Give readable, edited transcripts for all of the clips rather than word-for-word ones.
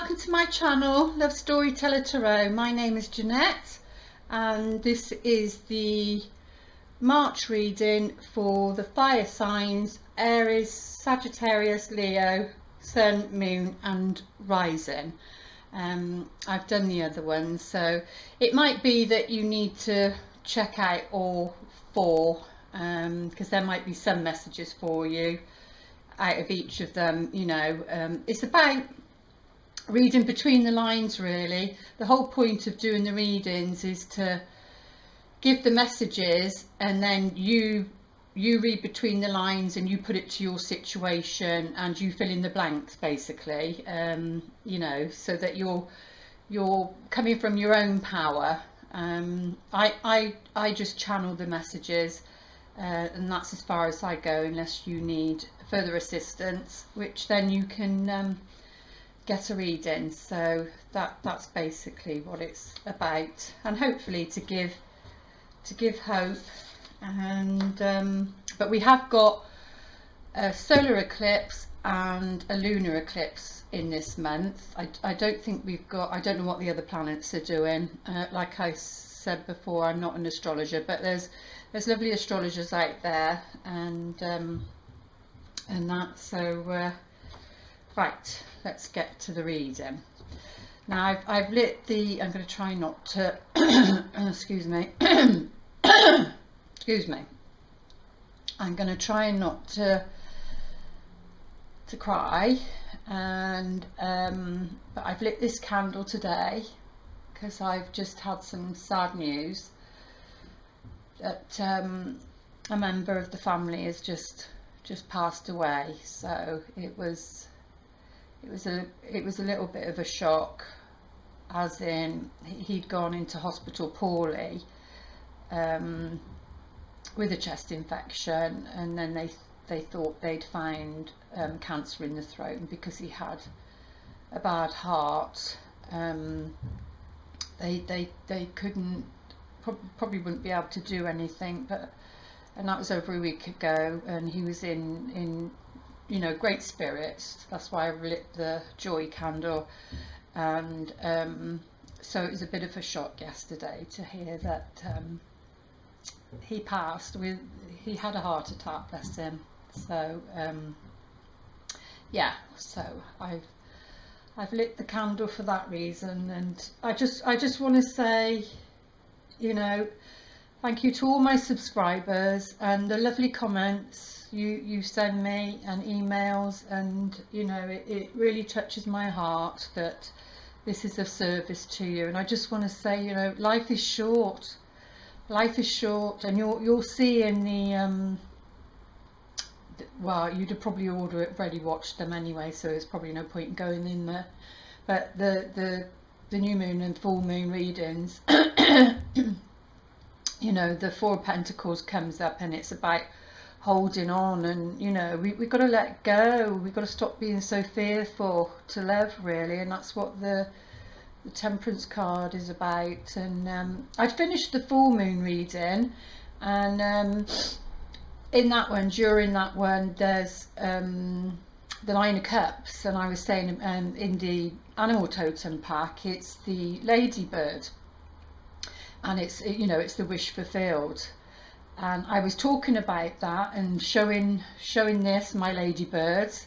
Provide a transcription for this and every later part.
welcome to my channel, Love Storyteller Tarot. My name is Jeanette and this is the March reading for the fire signs Aries, Sagittarius, Leo, Sun, Moon and Rising. I've done the other ones, so it might be that you need to check out all four because there might be some messages for you out of each of them. You know, it's about reading between the lines really. The whole point of doing the readings is to give the messages and then you read between the lines and you put it to your situation and you fill in the blanks basically, you know, so that you're coming from your own power. I just channel the messages and that's as far as I go unless you need further assistance, which then you can get a reading. So that's basically what it's about, and hopefully to give hope. And but we have got a solar eclipse and a lunar eclipse in this month. I don't think we've got, I don't know what the other planets are doing. Like I said before, I'm not an astrologer, but there's lovely astrologers out there, and that. So right, let's get to the reading. Now I've lit the, I'm going to try not to excuse me excuse me, I'm going to try not to cry, and but I've lit this candle today because I've just had some sad news that a member of the family has just passed away. So it was a little bit of a shock, as in he'd gone into hospital poorly with a chest infection, and then they thought they'd found cancer in the throat, and because he had a bad heart, they couldn't, probably wouldn't be able to do anything. And that was over a week ago, and he was in you know, great spirits. That's why I lit the joy candle. And so it was a bit of a shock yesterday to hear that he passed with, he had a heart attack, bless him. So yeah, so I've lit the candle for that reason. And I just want to say, you know, thank you to all my subscribers and the lovely comments you send me and emails, and you know, it really touches my heart that this is of service to you. And I just want to say, you know, life is short, and you'll see in the well, you'd have probably already watched them anyway, so there's probably no point in going in there, but the new moon and full moon readings you know, the Four of Pentacles comes up, and it's about holding on, and you know, we've got to let go, we've got to stop being so fearful to love really. And that's what the Temperance card is about. And I'd finished the full moon reading, and in that one, during that one, there's the Nine of Cups, and I was saying in the animal totem pack, it's the ladybird, and it's, you know, it's the wish fulfilled. And I was talking about that and showing this, my ladybirds,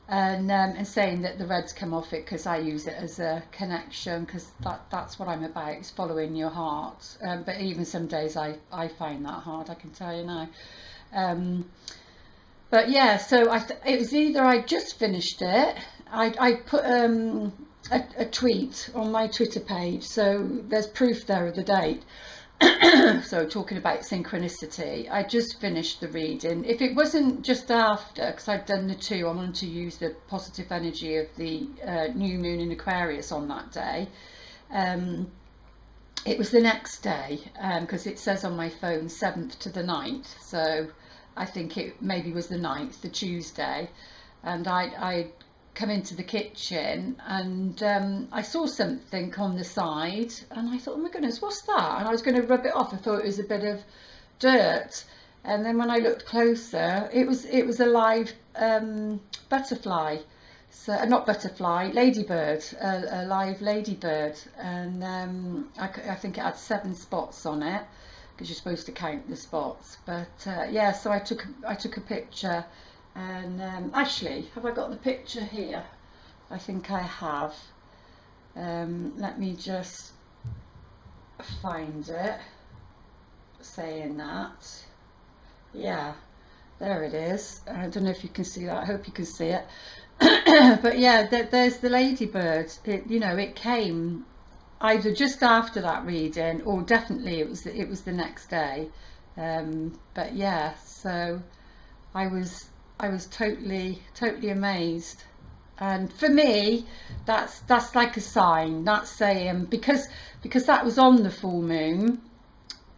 and saying that the reds come off it because I use it as a connection, because that's what I'm about, is following your heart. But even some days I find that hard, I can tell you now. But yeah, so it was either I just finished it, I put a tweet on my Twitter page, so there's proof there of the date. So talking about synchronicity, I just finished the reading. If it wasn't just after, because I'd done the two, I wanted to use the positive energy of the new moon in Aquarius on that day. It was the next day, because it says on my phone 7th to the 9th, so I think it maybe was the 9th, the Tuesday. And I come into the kitchen, and I saw something on the side, and I thought, oh my goodness, what's that? And I was going to rub it off. I thought it was a bit of dirt, and then when I looked closer, it was a live butterfly. So not butterfly, ladybird, a live ladybird, and I think it had 7 spots on it, because you're supposed to count the spots. But yeah, so I took a picture, and actually, have I got the picture here? I think I have. Let me just find it, saying that. Yeah, there it is. I don't know if you can see that. I hope you can see it. But yeah, there's the ladybird. You know, it came either just after that reading, or definitely it was the next day. But yeah, so I was totally amazed. And for me, that's like a sign. That's saying, because that was on the full moon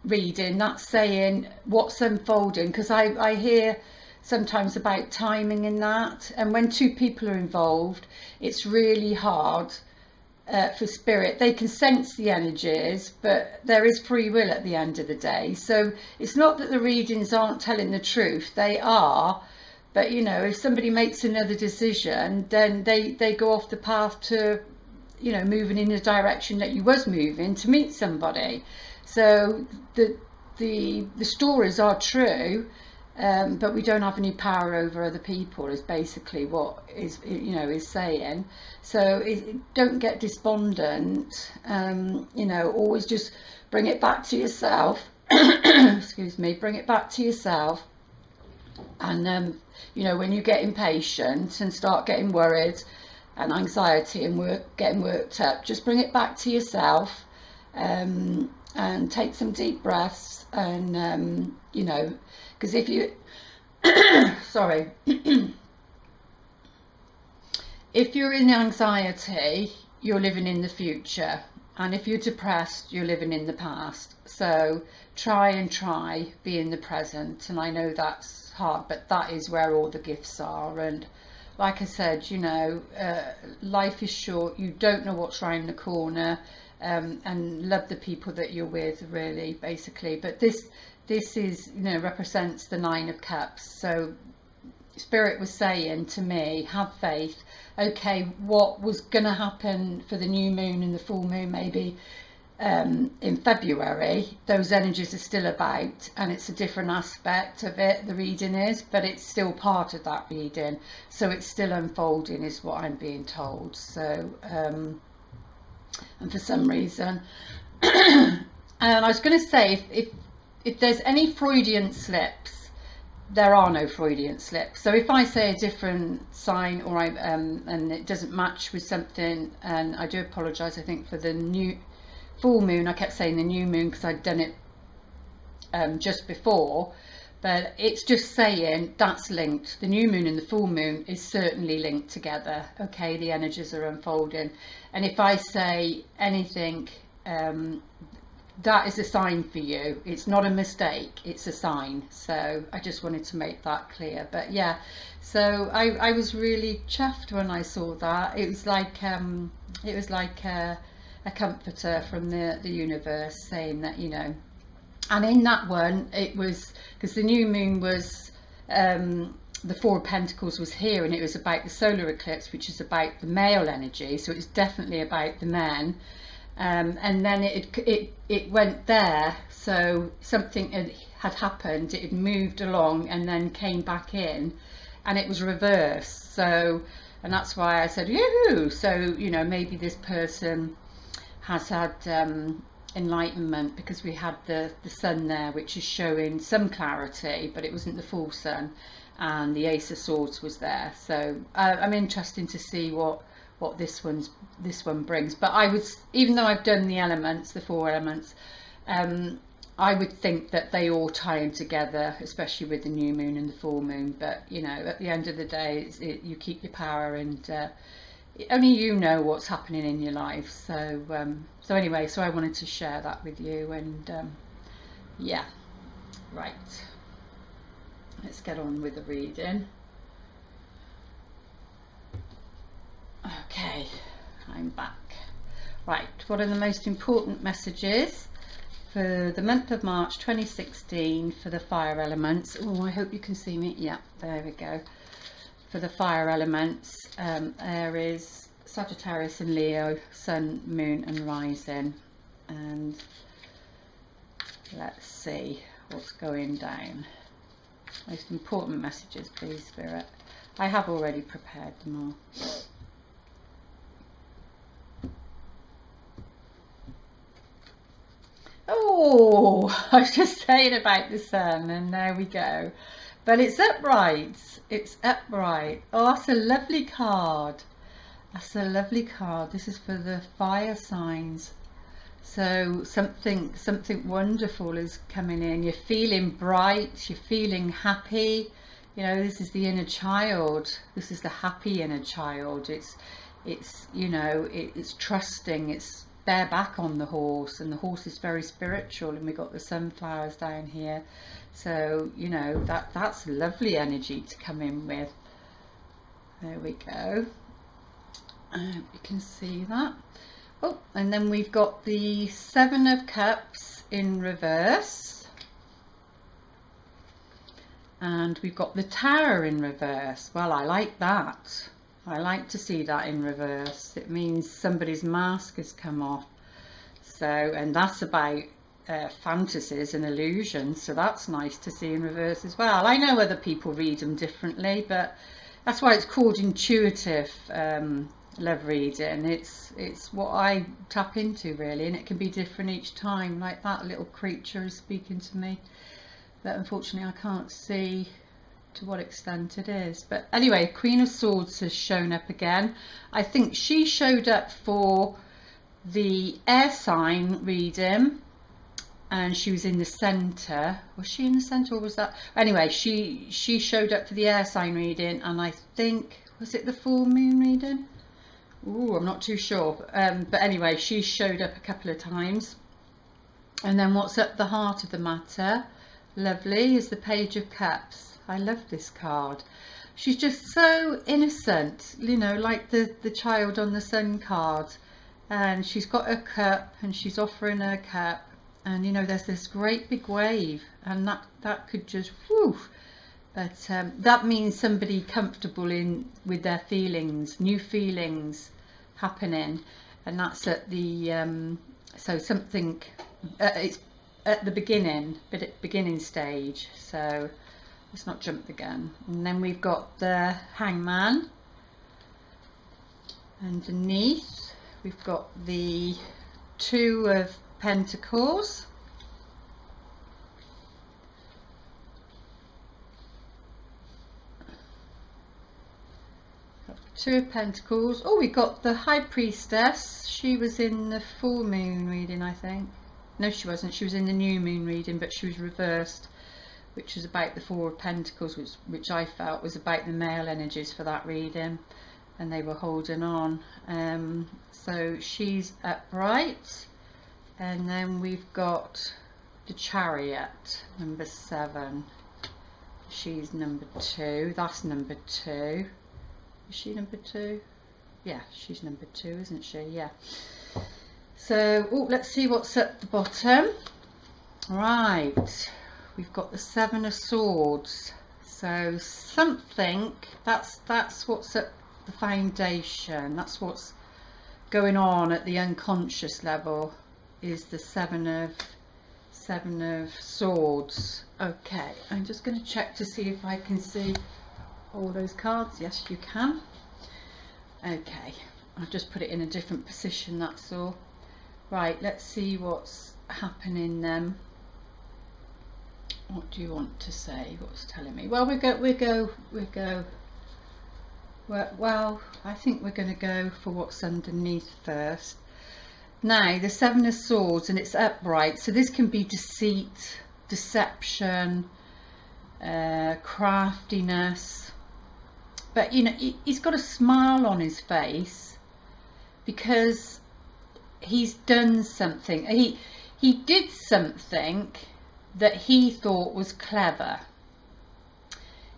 reading, that's saying what's unfolding. Because I hear sometimes about timing in that, and when 2 people are involved, it's really hard for spirit. They can sense the energies, but there is free will at the end of the day. So it's not that the readings aren't telling the truth, they are. But you know, if somebody makes another decision, then they go off the path to, you know, moving in the direction that you was moving to meet somebody. So the stories are true, but we don't have any power over other people, is basically what is, you know, is saying. So don't get despondent. You know, always just bring it back to yourself. Excuse me, bring it back to yourself. And you know, when you get impatient and start getting worried and anxiety and getting worked up, just bring it back to yourself, and take some deep breaths. And you know, because if you sorry, if you're in anxiety, you're living in the future, and if you're depressed, you're living in the past. So try be in the present. And I know that's hard, but that is where all the gifts are. And like I said, you know, life is short. You don't know what's around the corner. And love the people that you're with, really, basically. But this is, you know, represents the 9 of Cups. So Spirit was saying to me, have faith. Okay, what was going to happen for the new moon and the full moon, maybe in February, those energies are still about, and it's a different aspect of it, the reading is, but it's still part of that reading. So it's still unfolding, is what I'm being told. So and for some reason and I was going to say, if there's any Freudian slips, there are no Freudian slips. So if I say a different sign, or and it doesn't match with something, and I do apologize, I think for the new full moon, I kept saying the new moon because I'd done it just before, but it's just saying that's linked. The new moon and the full moon is certainly linked together. Okay, the energies are unfolding, and if I say anything, that is a sign for you. It's not a mistake, it's a sign. So I just wanted to make that clear. But yeah, so I was really chuffed when I saw that. It was like a comforter from the universe, saying that, you know. And in that one, it was because the new moon was the 4 of Pentacles was here, and it was about the solar eclipse, which is about the male energy. So it's definitely about the men. And then it went there, so something had happened, it had moved along and then came back in, and it was reversed. So, and that's why I said yoo-hoo. So, you know, maybe this person has had enlightenment, because we had the sun there, which is showing some clarity, but it wasn't the full sun, and the Ace of Swords was there. So I'm interested to see what this one brings. But I would, even though I've done the elements, the 4 elements, I would think that they all tie in together, especially with the new moon and the full moon. But you know, at the end of the day, you keep your power, and only you know what's happening in your life. So so anyway, so I wanted to share that with you. And yeah, right, let's get on with the reading. Okay, I'm back. Right, what are the most important messages for the month of March 2016 for the fire elements? Oh, I hope you can see me. Yeah, there we go. for the fire elements, Aries, Sagittarius and Leo, Sun, Moon and Rising. And let's see what's going down. Most important messages, please, Spirit. I have already prepared them all. Oh, I was just saying about the Sun, and there we go. But it's upright. It's upright. Oh, that's a lovely card. That's a lovely card. This is for the fire signs. So something wonderful is coming in. You're feeling bright. You're feeling happy. You know, this is the inner child. This is the happy inner child. It's you know, it's trusting. It's bareback on the horse, and the horse is very spiritual, and we've got the sunflowers down here. So you know, that's lovely energy to come in with. There we go. You can see that. Oh, and then we've got the Seven of Cups in reverse, and we've got the Tower in reverse. Well, I like that. I like to see that in reverse. It means somebody's mask has come off. So, and that's about fantasies and illusions. So that's nice to see in reverse as well. I know other people read them differently, but that's why it's called intuitive love reading. It's what I tap into, really, and it can be different each time. Like that little creature is speaking to me, but unfortunately I can't see to what extent it is. But anyway, Queen of Swords has shown up again. I think she showed up for the air sign reading, and she was in the center. Was she in the center, or was that anyway? She showed up for the air sign reading, and I think, was it the full moon reading? Ooh, I'm not too sure, but anyway, she showed up a couple of times. And then what's at the heart of the matter, lovely, is the Page of Cups. I love this card. She's just so innocent, you know, like the child on the Sun card. And she's got a cup, and she's offering her cup, and you know, there's this great big wave, and that could just whoo. But that means somebody comfortable with their feelings, new feelings happening, and that's at the so something it's at the beginning stage. So let's not jump the gun. And then we've got the Hangman. Underneath we've got the Two of Pentacles. Two of Pentacles. Oh, we got the High Priestess. She was in the full moon reading, I think. No, she wasn't. She was in the new moon reading, but she was reversed, which was about the Four of Pentacles, which I felt was about the male energies for that reading, and they were holding on. So she's upright. And then we've got the Chariot, number 7. She's number 2. That's number 2. Is she number 2? Yeah, she's number 2, isn't she? Yeah. So, oh, let's see what's at the bottom. Right, we've got the Seven of Swords. So something, that's what's at the foundation. That's what's going on at the unconscious level, is the Seven of Swords. Okay, I'm just going to check to see if I can see all those cards. Yes, you can. Okay, I'll just put it in a different position, that's all. Right, let's see what's happening then. What do you want to say? What's telling me? Well, we go. Well, I think we're going to go for what's underneath first. Now, the Seven of Swords, and it's upright, so this can be deceit, deception, craftiness. But you know, he's got a smile on his face because he's done something. He did something that he thought was clever.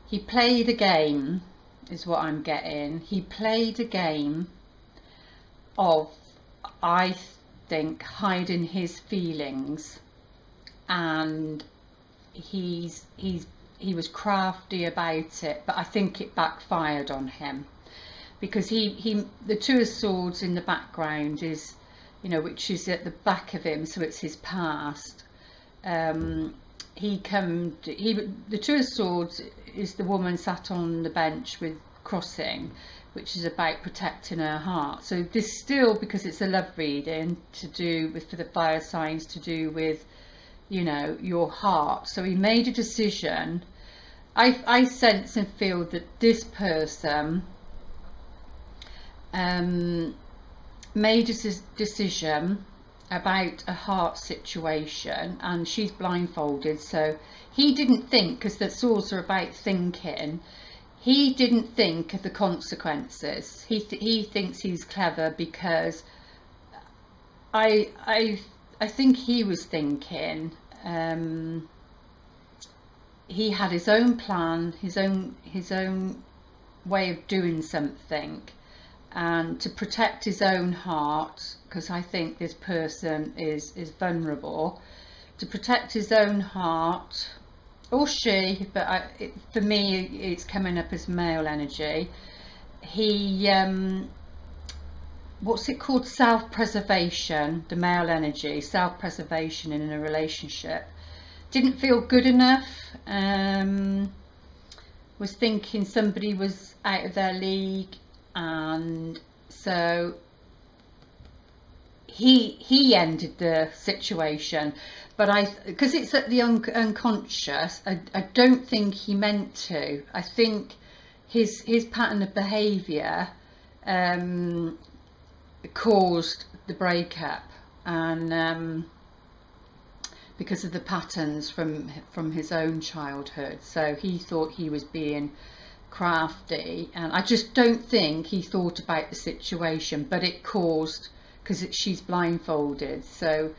He played a game, is what I'm getting. He played a game of, I think, hiding his feelings, and he's he was crafty about it, but I think it backfired on him, because the Two of Swords in the background is, you know, which is at the back of him, so it's his past. The Two of Swords is the woman sat on the bench with crossing, which is about protecting her heart. So this still, because it's a love reading, to do with, for the fire signs, to do with, you know, your heart. So he made a decision. I sense and feel that this person made a decision about a heart situation, and she's blindfolded, so he didn't think, because the swords are about thinking, he didn't think of the consequences. He thinks he's clever, because I think he was thinking, he had his own plan, his own way of doing something, and to protect his own heart, because I think this person is vulnerable, to protect his own heart, or she, but for me it's coming up as male energy. He what's it called, self-preservation, the male energy, self-preservation in a relationship, didn't feel good enough, was thinking somebody was out of their league, and so he ended the situation. But because it's at the unconscious, I don't think he meant to. I think his pattern of behaviour caused the breakup, and because of the patterns from his own childhood. So he thought he was being crafty, and I just don't think he thought about the situation, but it caused, because she's blindfolded, so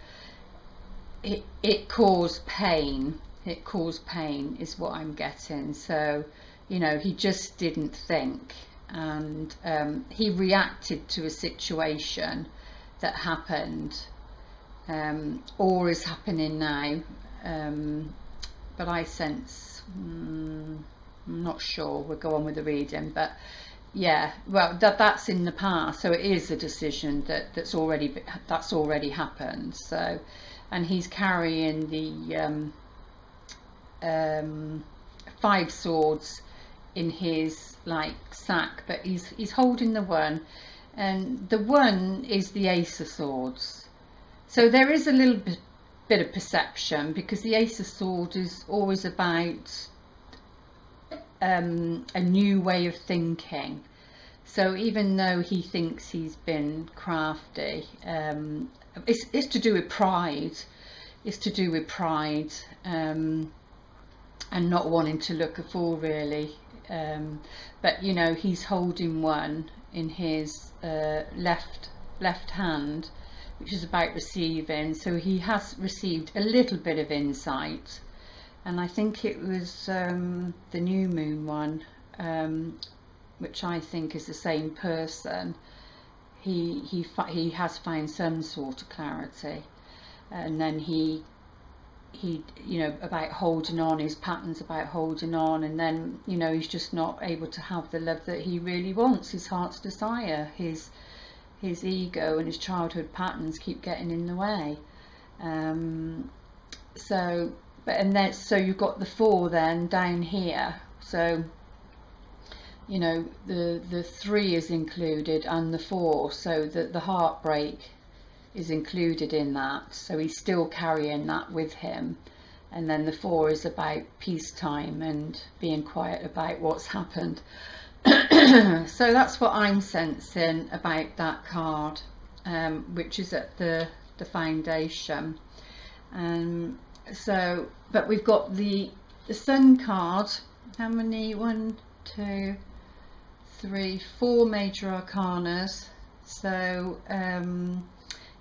it caused pain. It caused pain is what I'm getting. So, you know, he just didn't think, and he reacted to a situation that happened, or is happening now, but I sense, I'm not sure, we'll go on with the reading, but yeah, well, that's in the past, so it is a decision that's already happened. So, and he's carrying the 5 swords in his like sack, but he's holding the one, and the one is the Ace of Swords. So there is a little bit of perception, because the Ace of Swords is always about a new way of thinking. So even though he thinks he's been crafty, it's to do with pride. It's to do with pride, and not wanting to look a fool, really. But you know, he's holding one in his left hand, which is about receiving. So he has received a little bit of insight, and I think it was the new moon one, which I think is the same person. He has found some sort of clarity, and then he you know, about holding on, his patterns about holding on, and then, you know, he's just not able to have the love that he really wants, his heart's desire. His ego and his childhood patterns keep getting in the way. So, and then, so you've got the 4 then down here. So, you know, the 3 is included, and the 4, so the heartbreak is included in that. So he's still carrying that with him. And then the 4 is about peacetime and being quiet about what's happened. So that's what I'm sensing about that card, which is at the foundation. So, but we've got the Sun card. How many? 1, 2, 3, 4 major arcanas. So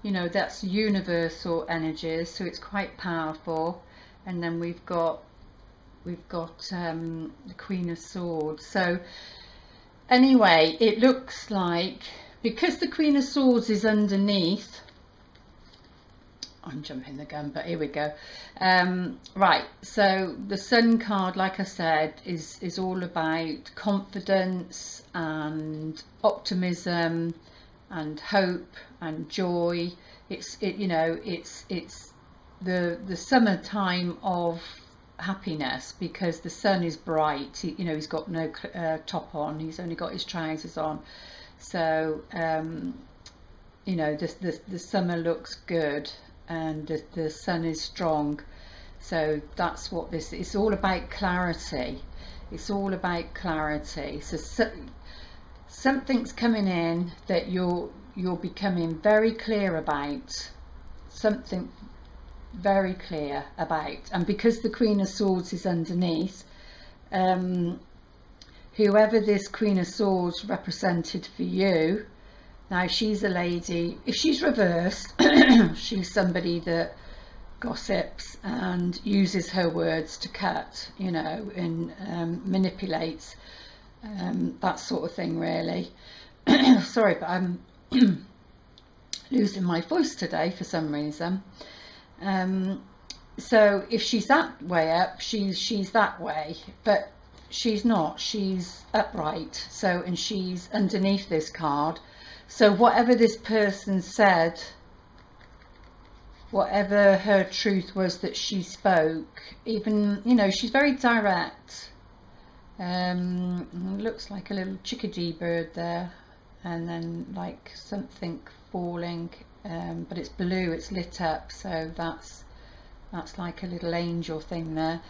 you know, that's universal energies, so it's quite powerful. And then we've got the Queen of Swords. So anyway, it looks like, because the Queen of Swords is underneath I'm jumping the gun, but here we go. Right, so the Sun card, like I said, is all about confidence and optimism and hope and joy. It's the summertime of happiness, because the sun is bright. He's got no top on, he's only got his trousers on, so the summer looks good, and the sun is strong. So that's what this is. It's all about clarity. It's all about clarity. So something's coming in that you're becoming very clear about, something very clear about. And because the Queen of Swords is underneath, whoever this Queen of Swords represented for you, now she's a lady, if she's reversed, she's somebody that gossips and uses her words to cut, and manipulates, that sort of thing, really. Sorry, but I'm losing my voice today for some reason. So if she's that way up, she's that way, but she's not, she's upright. So, and she's underneath this card. So whatever this person said, whatever her truth was that she spoke, even, she's very direct. Looks like a little chickadee bird there, and then like something falling, but it's blue, it's lit up, so that's like a little angel thing there.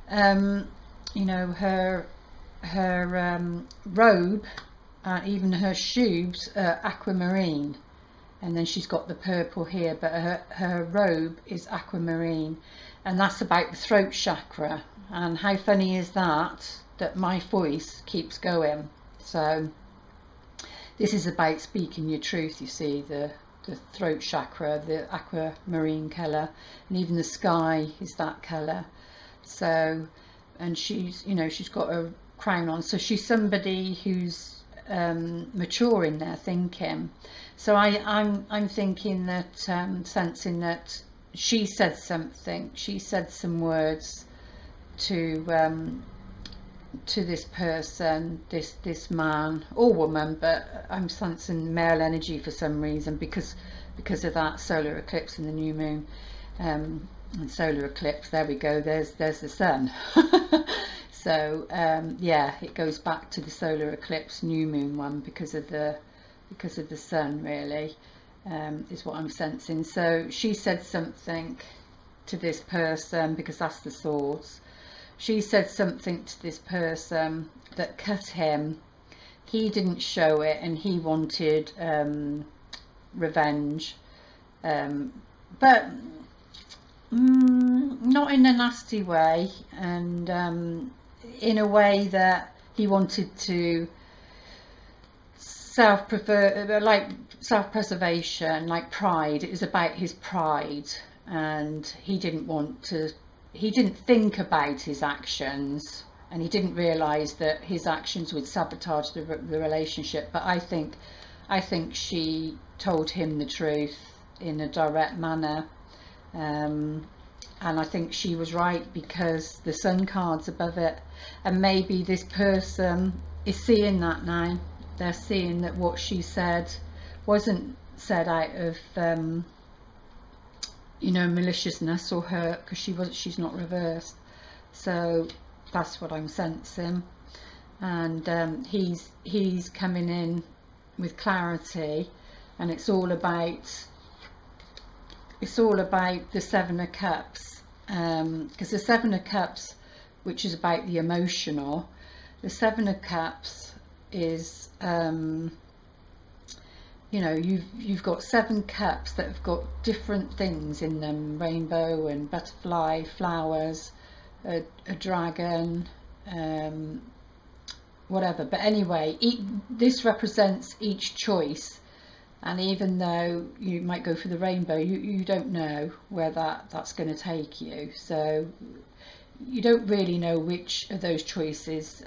Her robe, even her shoes are aquamarine, and then she's got the purple here, but her robe is aquamarine, and that's about the throat chakra. And how funny is that my voice keeps going? So this is about speaking your truth. You see, the throat chakra, the aquamarine colour, and even the sky is that colour. So, and she's got a crown on, so she's somebody who's mature in their thinking. So I'm thinking that, sensing that she said something, she said some words to this person, this man or woman, but I'm sensing male energy for some reason, because of that solar eclipse and the new moon, and solar eclipse, there we go, there's the sun. So yeah, it goes back to the solar eclipse new moon one, because of the sun, really, is what I'm sensing. So she said something to this person, because that's the swords. She said something to this person that cut him. He didn't show it, and he wanted revenge, but not in a nasty way, and in a way that he wanted to self-preservation, like pride. It was about his pride, and he didn't think about his actions, and he didn't realise that his actions would sabotage the relationship. But I think she told him the truth in a direct manner, and I think she was right, because the sun card's above it, and maybe this person is seeing that now. They're seeing that what she said wasn't said out of maliciousness or hurt, because she's not reversed. So that's what I'm sensing. And he's coming in with clarity, and it's all about the Seven of Cups, because the Seven of Cups, which is about the emotional, the Seven of Cups is you've got 7 cups that have got different things in them: rainbow and butterfly, flowers, a dragon, whatever. But anyway, this represents each choice, and even though you might go for the rainbow, you don't know where that's going to take you, so you don't really know which of those choices,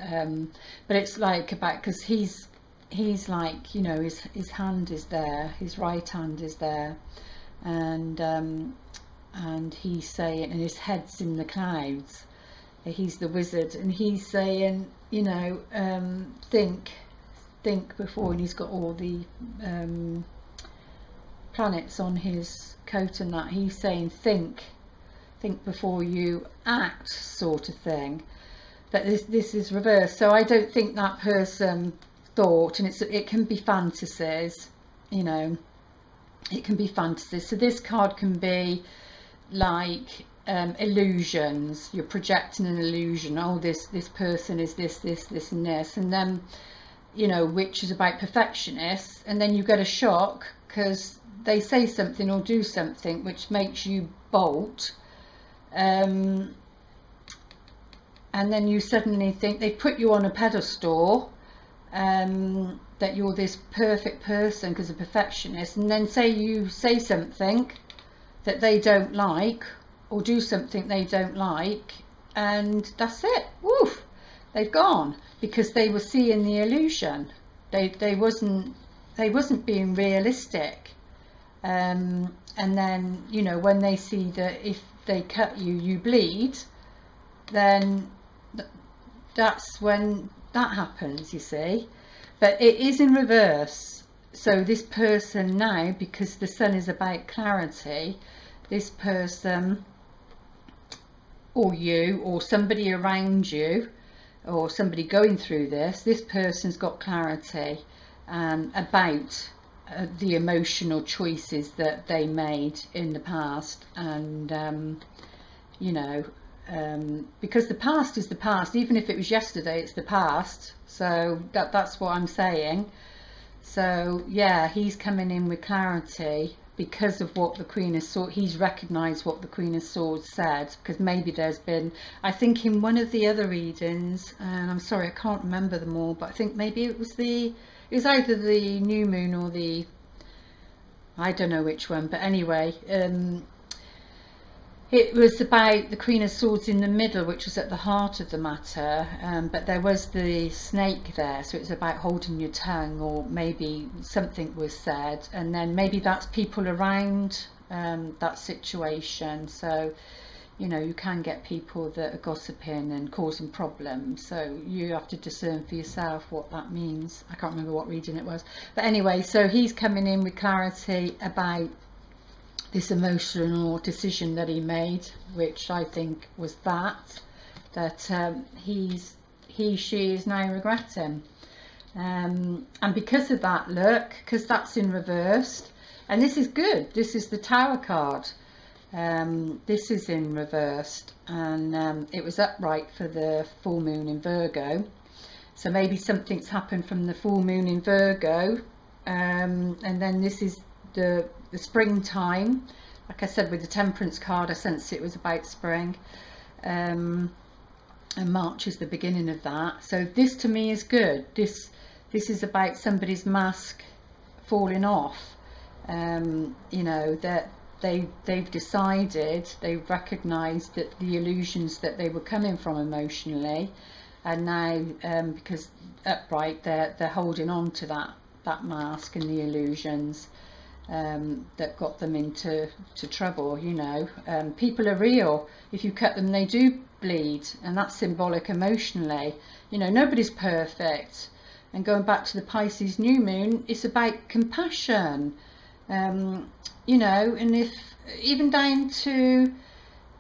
but it's like about, because he's like, his hand is there, his right hand is there, and he's saying, and his head's in the clouds. He's the wizard, and he's saying, you know, think before, and he's got all the planets on his coat and that. He's saying think before you act, sort of thing. But this is reversed, so I don't think that person thought, and it can be fantasies, you know, it can be fantasies. So this card can be like illusions. You're projecting an illusion. Oh, this person is this and this, and then, you know, which is about perfectionists, and then you get a shock because they say something or do something which makes you bolt, and then you suddenly think they put you on a pedestal, that you're this perfect person because of perfectionist, and then say you say something that they don't like or do something they don't like, and that's it. Woof, they've gone, because they were seeing the illusion. They wasn't being realistic. And then, you know, when they see that if they cut you, you bleed, then that's when that happens, you see. But it is in reverse. So this person now, because the sun is about clarity, this person, or you, or somebody around you, or somebody going through this person's got clarity about the emotional choices that they made in the past. And you know, because the past is the past. Even if it was yesterday, it's the past. So that's what I'm saying. So yeah, he's coming in with clarity because of what the Queen of Swords, he's recognised what the Queen of Swords said, because maybe there's been, I think in one of the other readings, and I'm sorry I can't remember them all, but I think maybe it was either the new moon or the, I don't know which one, but anyway, it was about the Queen of Swords in the middle, which was at the heart of the matter, but there was the snake there, so it's about holding your tongue, or maybe something was said, and then maybe that's people around that situation. So, you know, you can get people that are gossiping and causing problems, so you have to discern for yourself what that means. I can't remember what reading it was, but anyway, so he's coming in with clarity about this emotional decision that he made, which I think was that she is now regretting, and because of that, look, because that's in reversed, and this is good, this is the Tower card, this is in reversed, and it was upright for the full moon in Virgo, so maybe something's happened from the full moon in Virgo, and then this is the springtime. Like I said, with the Temperance card, I sensed it was about spring, and March is the beginning of that. So this to me is good. This is about somebody's mask falling off. You know, that they've decided, they've recognised that the illusions that they were coming from emotionally, and now because upright, they're holding on to that mask and the illusions that got them into trouble. You know, people are real. If you cut them, they do bleed, and that's symbolic emotionally. You know, nobody's perfect. And going back to the Pisces new moon, it's about compassion. You know, and if even down to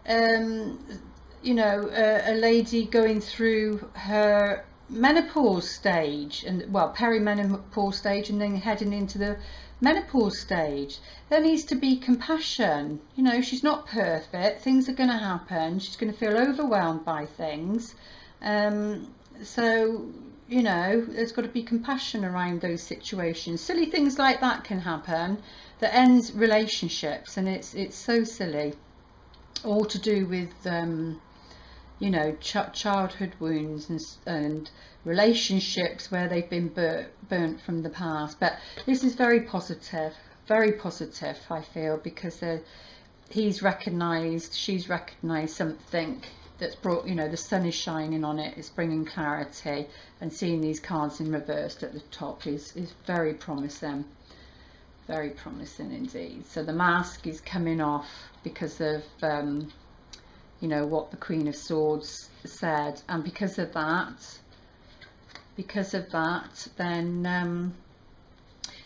you know, a lady going through her menopause stage, and well, perimenopause stage, and then heading into the menopause stage, there needs to be compassion. You know, she's not perfect, things are going to happen, she's going to feel overwhelmed by things, so, you know, there's got to be compassion around those situations. Silly things like that can happen that ends relationships, and it's so silly, all to do with you know, childhood wounds and relationships where they've been burnt from the past. But this is very positive, I feel, because he's recognised, she's recognised something that's brought, you know, the sun is shining on it, it's bringing clarity, and seeing these cards in reversed at the top is very promising. very promising indeed. So the mask is coming off because of you know, what the Queen of Swords said, and because of that then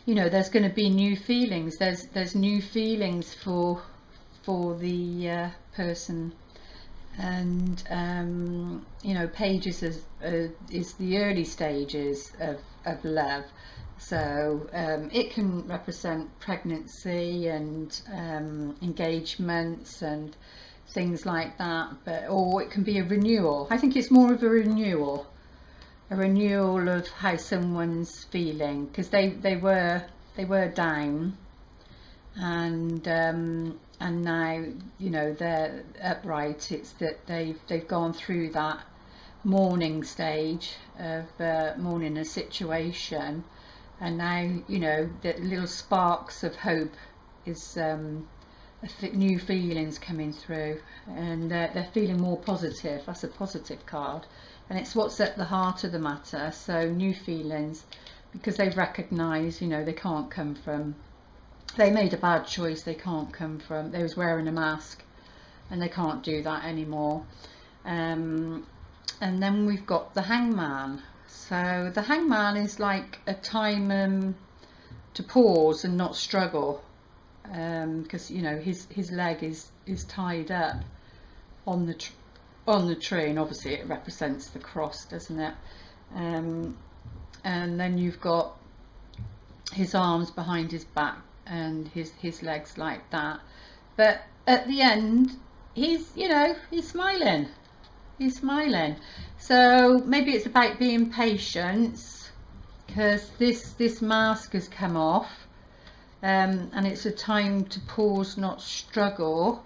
you know, there's going to be new feelings. There's new feelings for the person. And you know, Pages is the early stages of love, so it can represent pregnancy and engagements and things like that, but or it can be a renewal. I think it's more of a renewal of how someone's feeling, because they were down, and now, you know, they're upright. It's that they've gone through that mourning stage of mourning a situation, and now, you know, the little sparks of hope is new feelings coming through, and they're feeling more positive. That's a positive card, and it's what's at the heart of the matter. So new feelings, because they've recognized, you know, they can't come from, they made a bad choice. They can't come from, they was wearing a mask, and they can't do that anymore. And then we've got the Hangman. So the Hangman is like a time to pause and not struggle, because, you know, his leg is tied up on the tree, and obviously it represents the cross, doesn't it? And then you've got his arms behind his back and his legs like that, but at the end he's, you know, he's smiling. So maybe it's about being patient, because this mask has come off, and it's a time to pause, not struggle.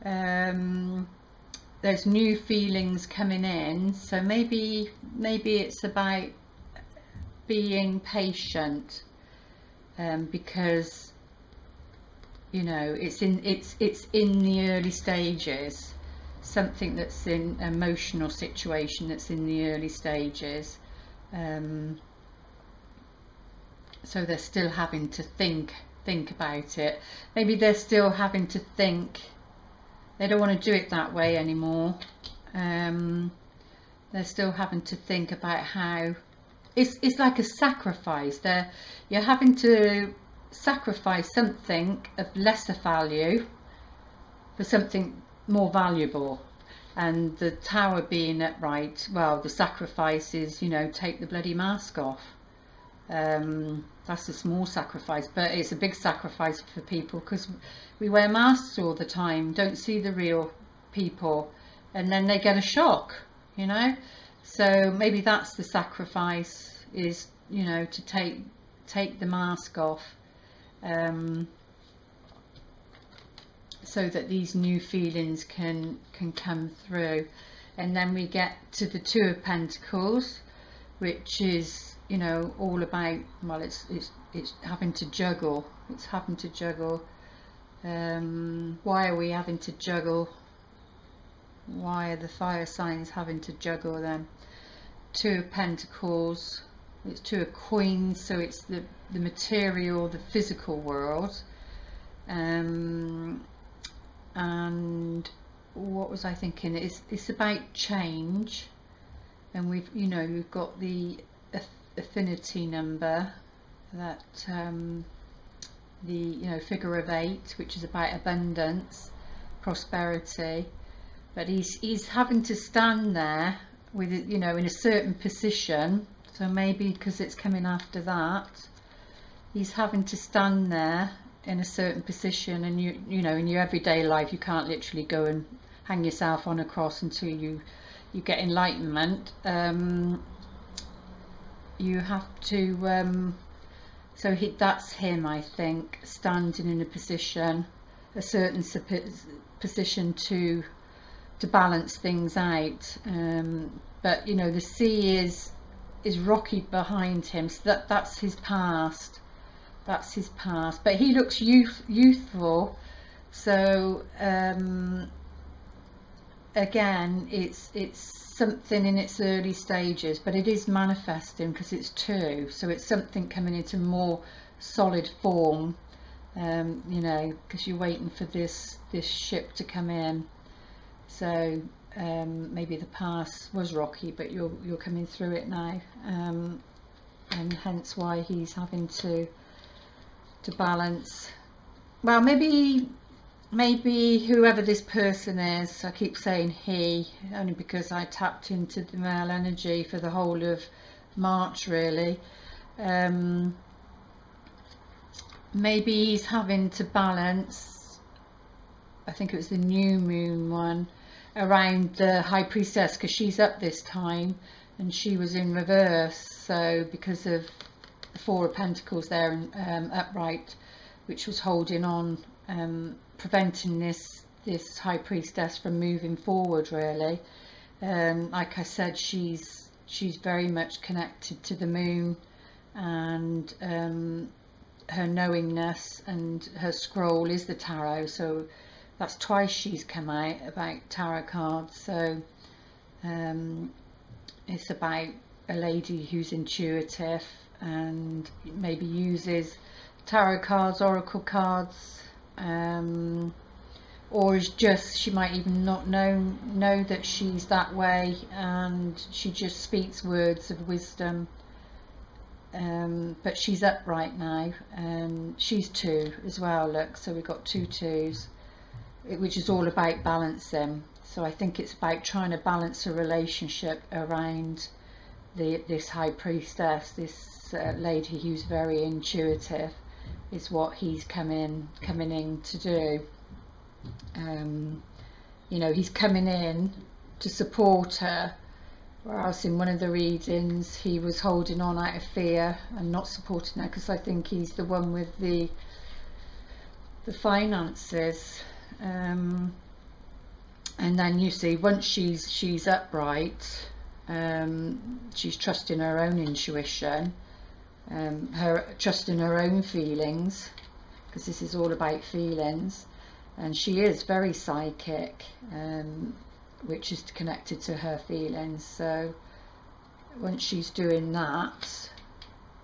There's new feelings coming in, so maybe it's about being patient, because, you know, it's in the early stages, something that's in emotional situation that's in the early stages, so they're still having to think about it. Maybe they're still having to think, they don't want to do it that way anymore. They're still having to think about how it's like a sacrifice. You're having to sacrifice something of lesser value for something more valuable. And the Tower being upright, well, the sacrifice is, you know, take the bloody mask off. That's a small sacrifice, but it's a big sacrifice for people, because we wear masks all the time, don't see the real people, and then they get a shock, you know. So maybe that's the sacrifice, is, you know, to take the mask off, so that these new feelings can come through. And then we get to the Two of Pentacles, which is, you know, all about, well, it's having to juggle. It's having to juggle. Why are we having to juggle? Why are the fire signs having to juggle then? Two of Pentacles, it's Two of Queens, so it's the material, the physical world. And what was I thinking? It's about change, and we've got the affinity number, that the figure of 8, which is about abundance, prosperity. But he's having to stand there with it, in a certain position. So maybe because it's coming after that, he's having to stand there in a certain position. And you know, in your everyday life, you can't literally go and hang yourself on a cross until you get enlightenment. You have to. So that's him, I think, standing in a position, a certain position to balance things out. But the sea is rocky behind him, so that's his past. That's his past. But he looks youthful. So again, it's something in its early stages, but it is manifesting because it's 2. So it's something coming into more solid form, you know, because you're waiting for this ship to come in. So maybe the past was rocky, but you're coming through it now, and hence why he's having to balance. Well, maybe whoever this person is, I keep saying he only because I tapped into the male energy for the whole of March, really. Maybe he's having to balance, I think it was the new moon one, around the High Priestess, because she's up this time and she was in reverse. So because of the Four of Pentacles there and upright, which was holding on, preventing this High Priestess from moving forward, really. Like I said, she's very much connected to the moon, and her knowingness, and her scroll is the tarot. So that's twice she's come out about tarot cards. So it's about a lady who's intuitive and maybe uses tarot cards, oracle cards, or is just, she might even not know that she's that way, and she just speaks words of wisdom. But she's upright now, and she's 2 as well, look, so we've got 2 2s, which is all about balancing. So I think it's about trying to balance a relationship around this High Priestess, this lady who's very intuitive, is what he's coming in to do. You know, he's coming in to support her, whereas in one of the readings he was holding on out of fear and not supporting her, because I think he's the one with the finances. And then you see, once she's upright, she's trusting her own intuition, her trusting her own feelings, because this is all about feelings, and she is very psychic, which is connected to her feelings. So once she's doing that,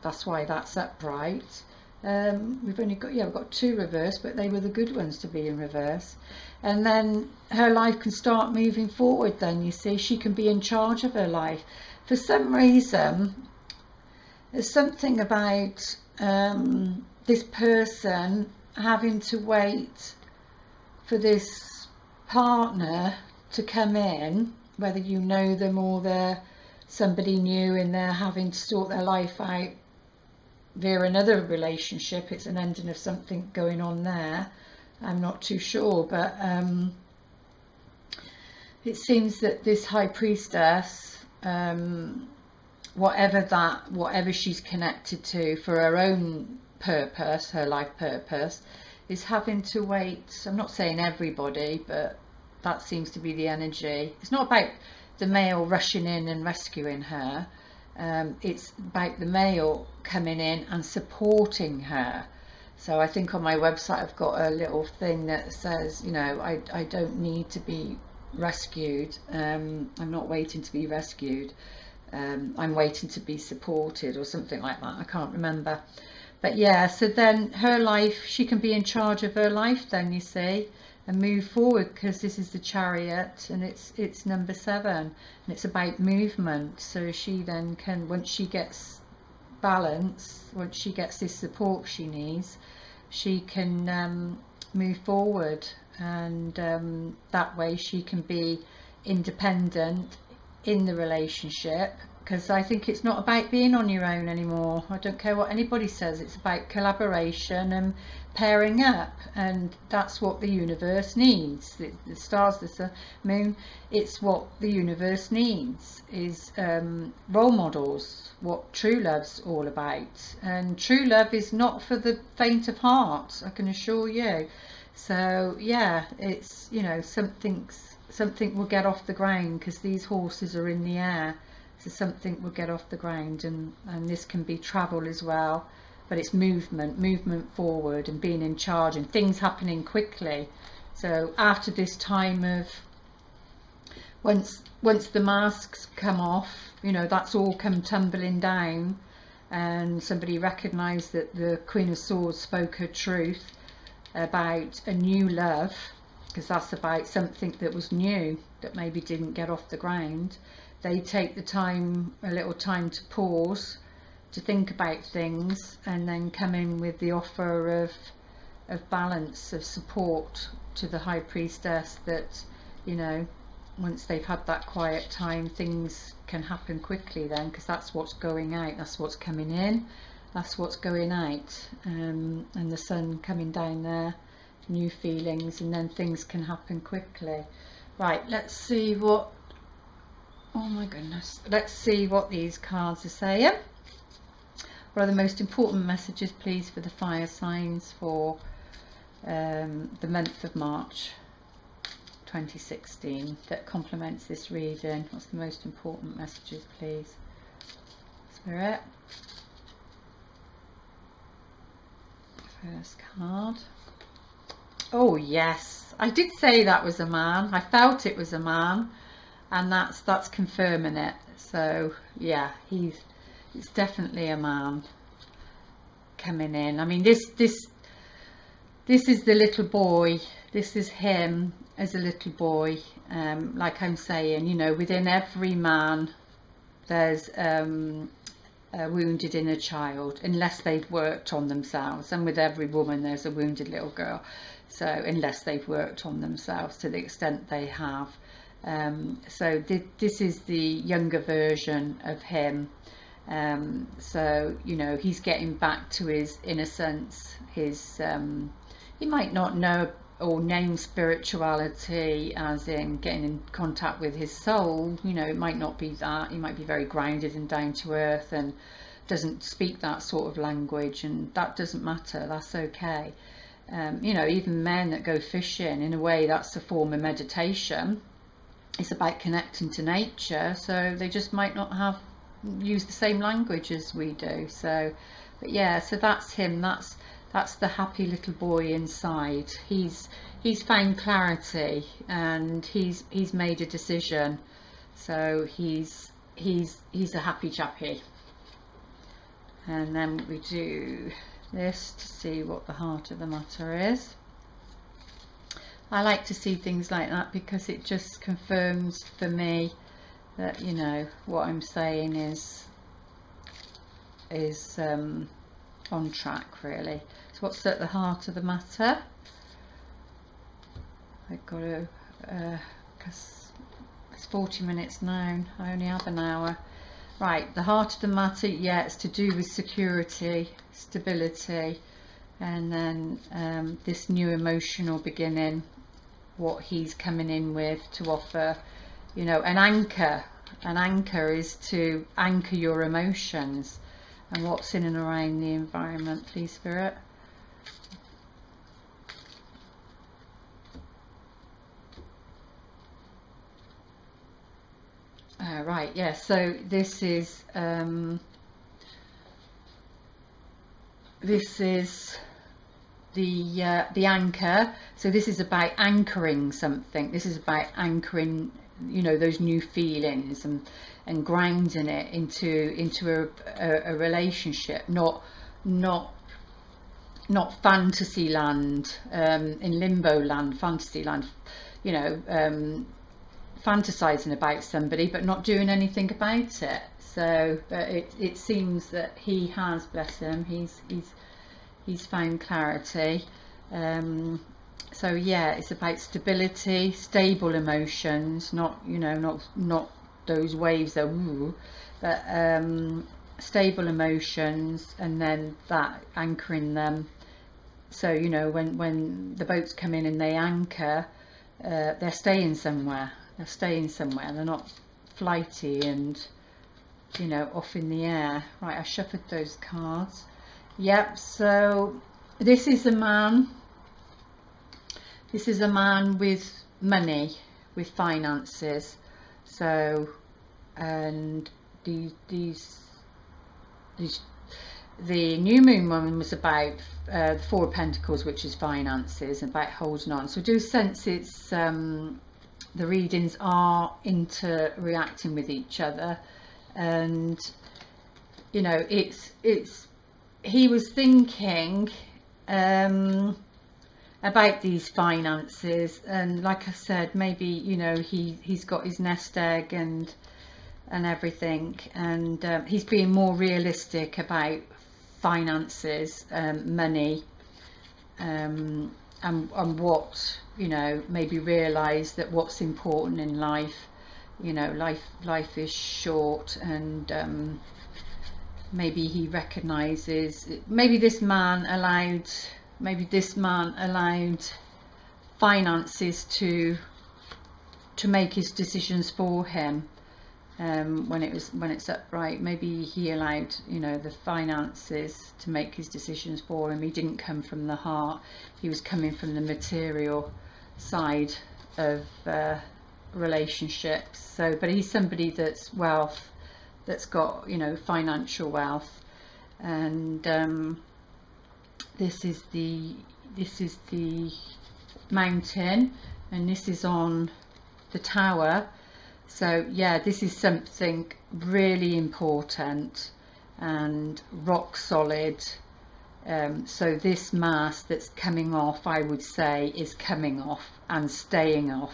that's why that's upright. We've only got, yeah, we've got 2 reverse, but they were the good ones to be in reverse. And then her life can start moving forward. Then you see, she can be in charge of her life. For some reason, there's something about this person having to wait for this partner to come in, whether you know them or they're somebody new and they're having to sort their life out via another relationship. It's an ending of something going on there. I'm not too sure, but it seems that this High Priestess, whatever she's connected to for her own purpose, her life purpose, is having to wait. I'm not saying everybody, but that seems to be the energy. It's not about the male rushing in and rescuing her. It's about the male coming in and supporting her. So I think on my website I've got a little thing that says, you know, I don't need to be rescued. I'm not waiting to be rescued. I'm waiting to be supported, or something like that. I can't remember. But yeah, so then her life, she can be in charge of her life then, you see, and move forward, because this is the Chariot, and it's number 7, and it's about movement. So she then can, once she gets balance, once she gets this support she needs, she can move forward, and that way she can be independent in the relationship. Because I think it's not about being on your own anymore. I don't care what anybody says. It's about collaboration and pairing up, and that's what the universe needs. The stars, the sun, moon, it's what the universe needs, is role models, what true love's all about. And true love is not for the faint of heart, I can assure you. So yeah, it's, you know, something will get off the ground, because these horses are in the air. So something will get off the ground, and this can be travel as well, but it's movement forward, and being in charge, and things happening quickly. So after this time of, once the masks come off, you know, that's all come tumbling down, and somebody recognised that the Queen of Swords spoke her truth about a new love, because that's about something that was new that maybe didn't get off the ground. They take the time, a little time, to pause, to think about things, and then come in with the offer of balance, of support to the High Priestess, that, you know, once they've had that quiet time, things can happen quickly then, because that's what's going out, that's what's coming in, that's what's going out, and the sun coming down there, new feelings, and then things can happen quickly. Right, let's see what, oh my goodness, let's see what these cards are saying. What are the most important messages, please, for the fire signs for the month of March 2016 that complements this reading? What's the most important messages, please? Spirit. First card. Oh yes, I did say that was a man. I felt it was a man, and that's confirming it. So yeah, it's definitely a man coming in. I mean, this is the little boy. This is him as a little boy. Like I'm saying, you know, within every man there's a wounded inner child, unless they've worked on themselves, and with every woman there's a wounded little girl. So unless they've worked on themselves to the extent they have. So this is the younger version of him. So, you know, he's getting back to his innocence, his he might not know or name spirituality as in getting in contact with his soul, you know, it might not be that. He might be very grounded and down to earth and doesn't speak that sort of language, and that doesn't matter, that's okay. You know, even men that go fishing, in a way that's a form of meditation. It's about connecting to nature, so they just might not have use the same language as we do. So, but yeah, so that's him. That's the happy little boy inside. He's found clarity, and he's made a decision. So he's a happy chappy. And then we do this to see what the heart of the matter is. I like to see things like that because it just confirms for me that, you know, what I'm saying is on track, really. So what's at the heart of the matter? I've got to, because it's 40 minutes now, I only have an hour. Right, the heart of the matter, yeah, it's to do with security, stability, and then this new emotional beginning, what he's coming in with to offer, you know, an anchor. An anchor is to anchor your emotions. And what's in and around the environment, please, Spirit? Right, yeah, so this is the anchor. So this is about anchoring something. This is about anchoring, you know, those new feelings and grounding it into a relationship, not fantasy land, in limbo land, fantasy land, you know, fantasizing about somebody but not doing anything about it. So but it seems that he has, bless him, he's found clarity. So yeah, it's about stability, stable emotions, not, you know, not those waves that woo, but stable emotions, and then that anchoring them. So, you know, when the boats come in and they anchor, they're staying somewhere. They're staying somewhere. They're not flighty and, you know, off in the air. Right, I shuffled those cards. Yep, so this is a man. This is a man with money, with finances. So, and the new moon one was about the Four of Pentacles, which is finances, about holding on. So do sense it's the readings are interreacting with each other, and you know, he was thinking about these finances, and like I said, maybe, you know, he's got his nest egg and everything, and he's being more realistic about finances, money, and what, you know, maybe realise that what's important in life, you know, life is short, and maybe he recognises, maybe this man allowed finances to make his decisions for him, when it's upright. Maybe he allowed, you know, the finances to make his decisions for him. He didn't come from the heart, he was coming from the material side of relationships. So, but he's somebody that's got, you know, financial wealth, and this is the mountain, and this is on the tower. So yeah, this is something really important and rock solid. So this mask that's coming off, I would say, is coming off and staying off.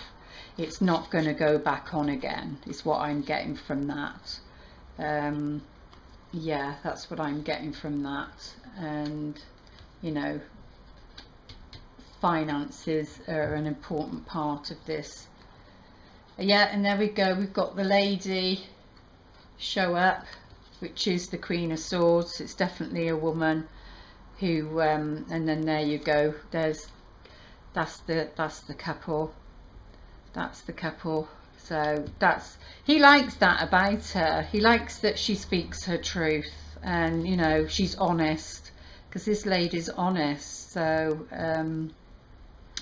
It's not going to go back on again, is what I'm getting from that. Yeah, that's what I'm getting from that. And, you know, finances are an important part of this. Yeah, and there we go, we've got the lady show up, which is the Queen of Swords. It's definitely a woman who and then there you go, that's the couple, so he likes that about her. He likes that she speaks her truth, and, you know, she's honest, because this lady's honest. So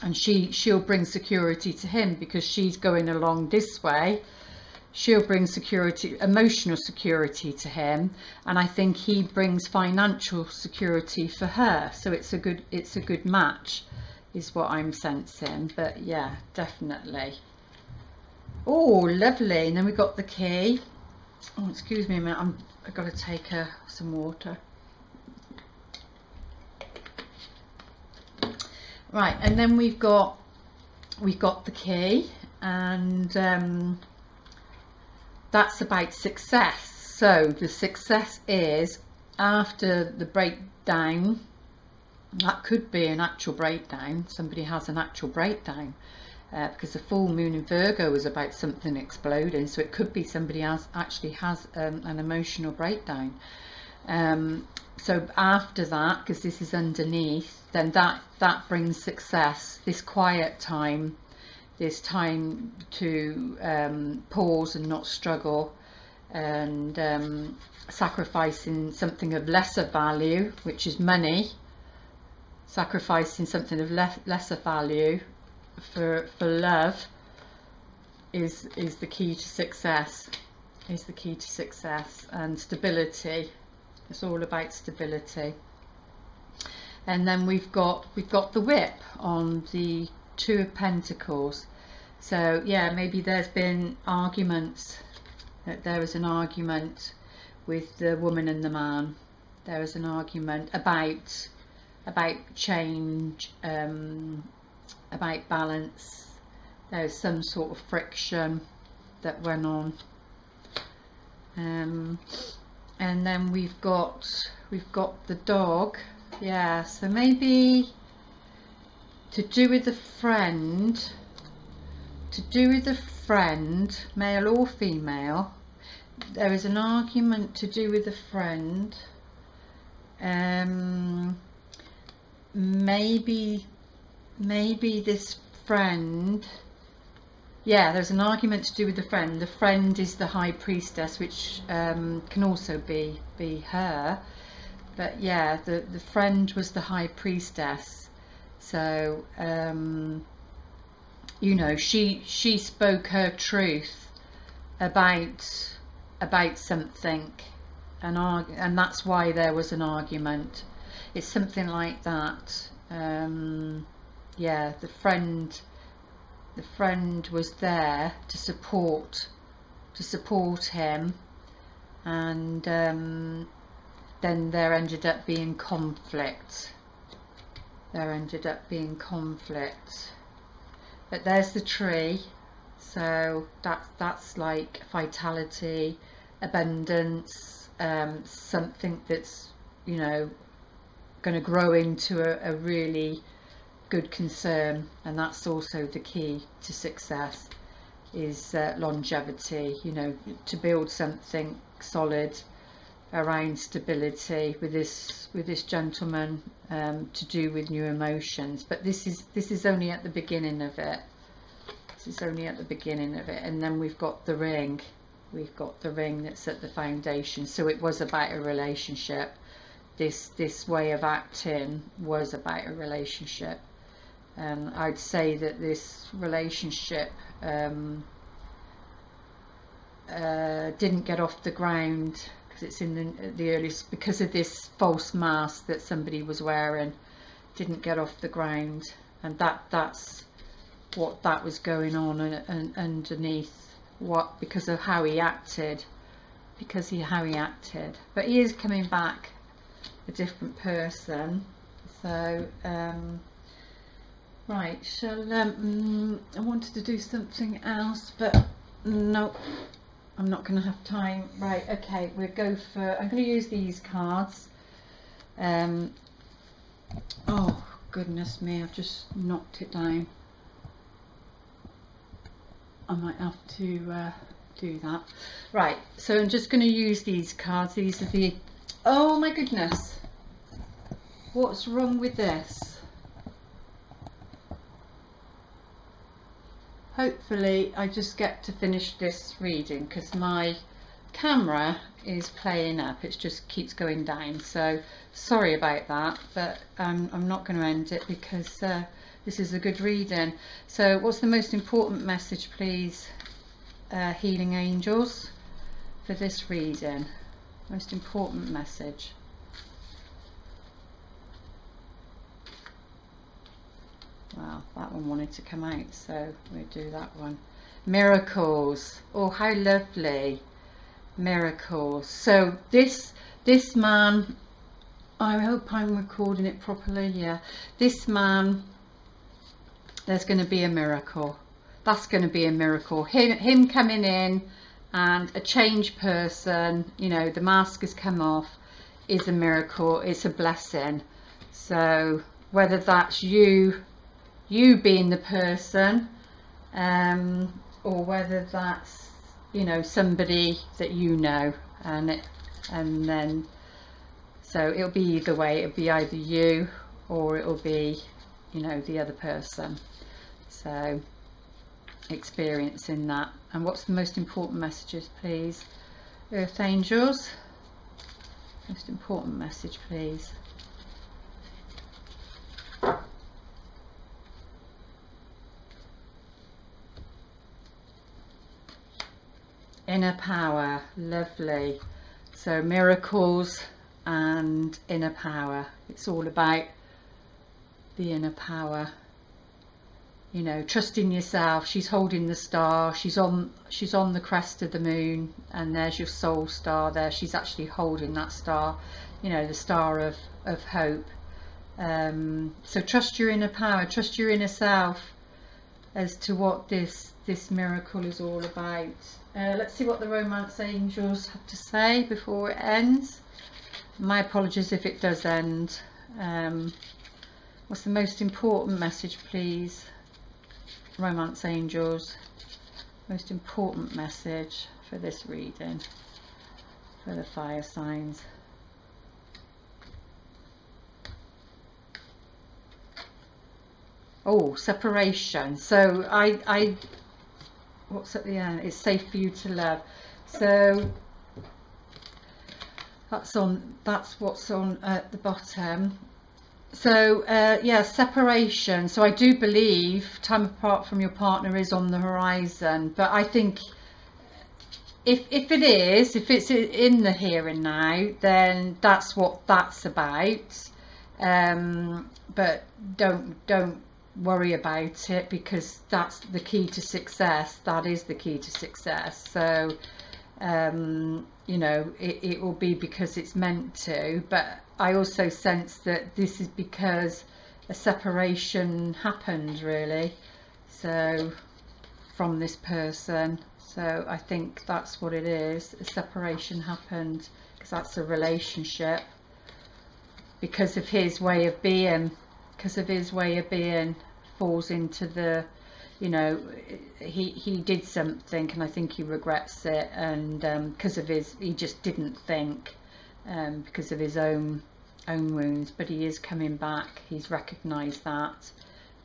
and she'll bring security to him, because she's going along this way. She'll bring security, emotional security to him, and I think he brings financial security for her. So it's a good match, is what I'm sensing. But yeah, definitely. Oh, lovely. And then we've got the key. Oh, excuse me a minute, I've got to take some water. Right, and then we've got the key, and that's about success. So the success is after the breakdown. That could be an actual breakdown. Somebody has an actual breakdown, because the full moon in Virgo is about something exploding. So it could be somebody actually has an emotional breakdown. So after that, because this is underneath, then that brings success. This quiet time, this time to pause and not struggle, and sacrificing something of lesser value, which is money, sacrificing something of lesser value for love is the key to success, and stability. It's all about stability. And then we've got the whip on the Two of Pentacles. So yeah, maybe there's been arguments, that there is an argument with the woman and the man. There is an argument about change, about balance. There's some sort of friction that went on. And then we've got the dog. Yeah, so maybe to do with a friend, male or female. There is an argument to do with a friend. Maybe this friend, yeah, there's an argument to do with the friend. The friend is the High Priestess, which can also be her. But yeah, the friend was the High Priestess. So you know, she spoke her truth about something, and that's why there was an argument. It's something like that. Yeah, the friend was there to support him, and then there ended up being conflict. There ended up being conflict. But there's the tree, so that's like vitality, abundance, something that's, you know, going to grow into a really good concern. And that's also the key to success, is longevity, you know, to build something solid around stability with this gentleman, to do with new emotions. But this is only at the beginning of it. This is only at the beginning of it. And then we've got the ring. We've got the ring that's at the foundation. So it was about a relationship. This way of acting was about a relationship. And I'd say that this relationship didn't get off the ground, because it's in the earliest, because of this false mask that somebody was wearing. Didn't get off the ground, and that's what that was going on and underneath, what, because of how he acted, how he acted. But he is coming back a different person. So right, shall I wanted to do something else, but no, I'm not going to have time. Right, okay, we'll go for, I'm going to use these cards. Oh goodness me, I've just knocked it down. I might have to do that. Right, so I'm just going to use these cards. These are the, oh my goodness, what's wrong with this? Hopefully I just get to finish this reading, because my camera is playing up. It just keeps going down, so sorry about that, but I'm not going to end it, because this is a good reading. So what's the most important message, please, healing angels, for this reading? Most important message. Well, that one wanted to come out, so we'll do that one. Miracles. Oh, how lovely. Miracles. So this man, I hope I'm recording it properly. Yeah, this man, there's going to be a miracle. That's going to be a miracle. Him coming in, and a changed person, you know, the mask has come off, is a miracle. It's a blessing. So whether that's you being the person, or whether that's, you know, somebody that you know, and then, so it'll be either way. It'll be either you, or it'll be, you know, the other person. So experiencing that. And what's the most important messages, please, Earth angels? Most important message, please. Inner power. Lovely. So miracles and inner power. It's all about the inner power, you know, trusting yourself. She's holding the star. She's on the crest of the moon, and there's your soul star there. She's actually holding that star, you know, the star of hope. So trust your inner power, trust your inner self as to what this miracle is all about. Let's see what the romance angels have to say before it ends. My apologies if it does end. What's the most important message, please, romance angels? Most important message for this reading, for the fire signs. Oh, separation. So I what's at the end? It's safe for you to love. So that's what's on at the bottom. So yeah, separation. So I do believe time apart from your partner is on the horizon, but I think if it's in the here and now, then that's what that's about. But don't worry about it, because that's the key to success. That is the key to success. So you know, it will be because it's meant to, but I also sense that this is because a separation happened, really, so from this person. So I think that's what it is. A separation happened because that's a relationship, because of his way of being, falls into the, you know, he did something and I think he regrets it, and because of his, he just didn't think, because of his own wounds, but he is coming back. He's recognized that,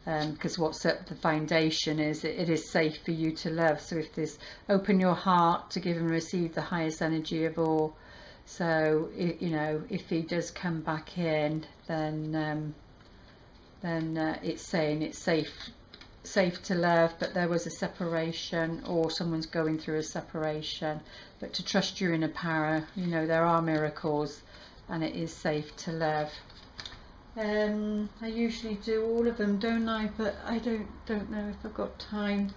because what's at the foundation is it is safe for you to love. So if this, open your heart to give and receive the highest energy of all. So you know, if he does come back in, then it's saying it's safe to love, but there was a separation, or someone's going through a separation, but to trust your inner power. You know, there are miracles and it is safe to love. I usually do all of them, don't I? But I don't know if I've got time.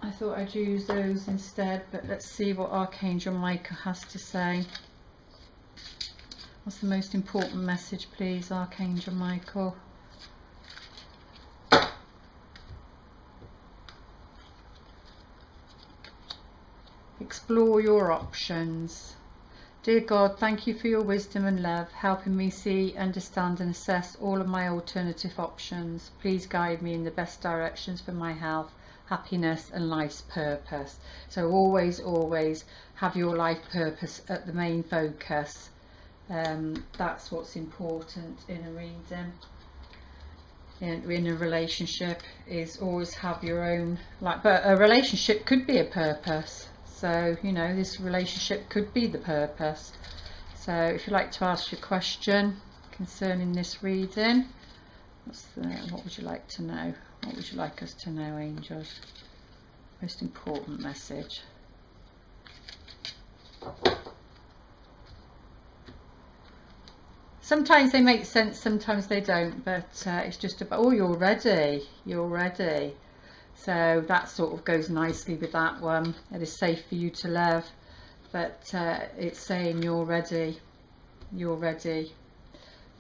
I thought I'd use those instead, but let's see what Archangel Michael has to say. What's the most important message, please, Archangel Michael? Explore your options. Dear God, thank you for your wisdom and love, helping me see, understand and assess all of my alternative options. Please guide me in the best directions for my health, happiness and life's purpose. So always have your life purpose at the main focus. That's what's important in a reading. In a relationship, is always have your own, like, but a relationship could be a purpose. So, you know, this relationship could be the purpose. So if you'd like to ask your question concerning this reading, what would you like to know? What would you like us to know, angels? Most important message. Sometimes they make sense, sometimes they don't, but it's just about, oh, you're ready. So that sort of goes nicely with that one. It is safe for you to love, but it's saying you're ready.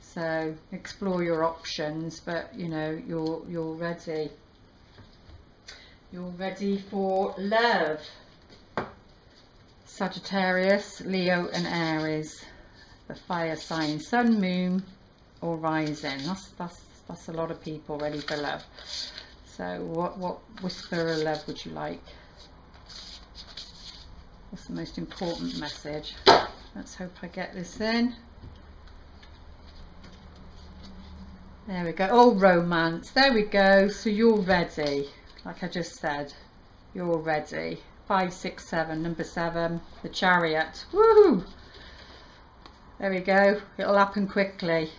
So explore your options, but you know, you're ready. You're ready for love. Sagittarius, Leo and Aries, the fire sign, sun, moon or rising. That's a lot of people ready for love. So what whisper of love would you like? What's the most important message? Let's hope I get this in. There we go. Oh, romance. There we go. So you're ready. Like I just said, you're ready. 5, 6, 7. Number 7. The Chariot. Woohoo! There we go. It'll happen quickly.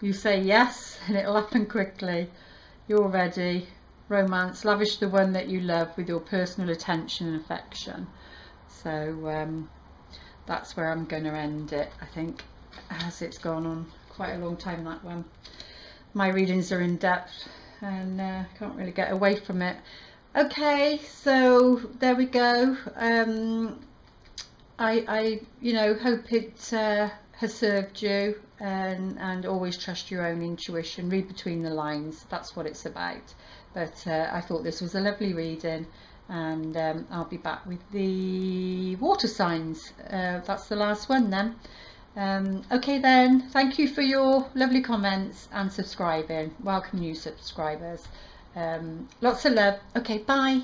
You say yes and it'll happen quickly. You're ready. Romance. Lavish the one that you love with your personal attention and affection. So that's where I'm going to end it, I think, as it's gone on quite a long time, that one. My readings are in depth and can't really get away from it. Okay, so there we go. I you know, hope it has served you, and always trust your own intuition. Read between the lines. That's what it's about. But I thought this was a lovely reading, and I'll be back with the water signs. That's the last one then. Okay then, thank you for your lovely comments and subscribing. Welcome new subscribers. Lots of love. Okay, bye.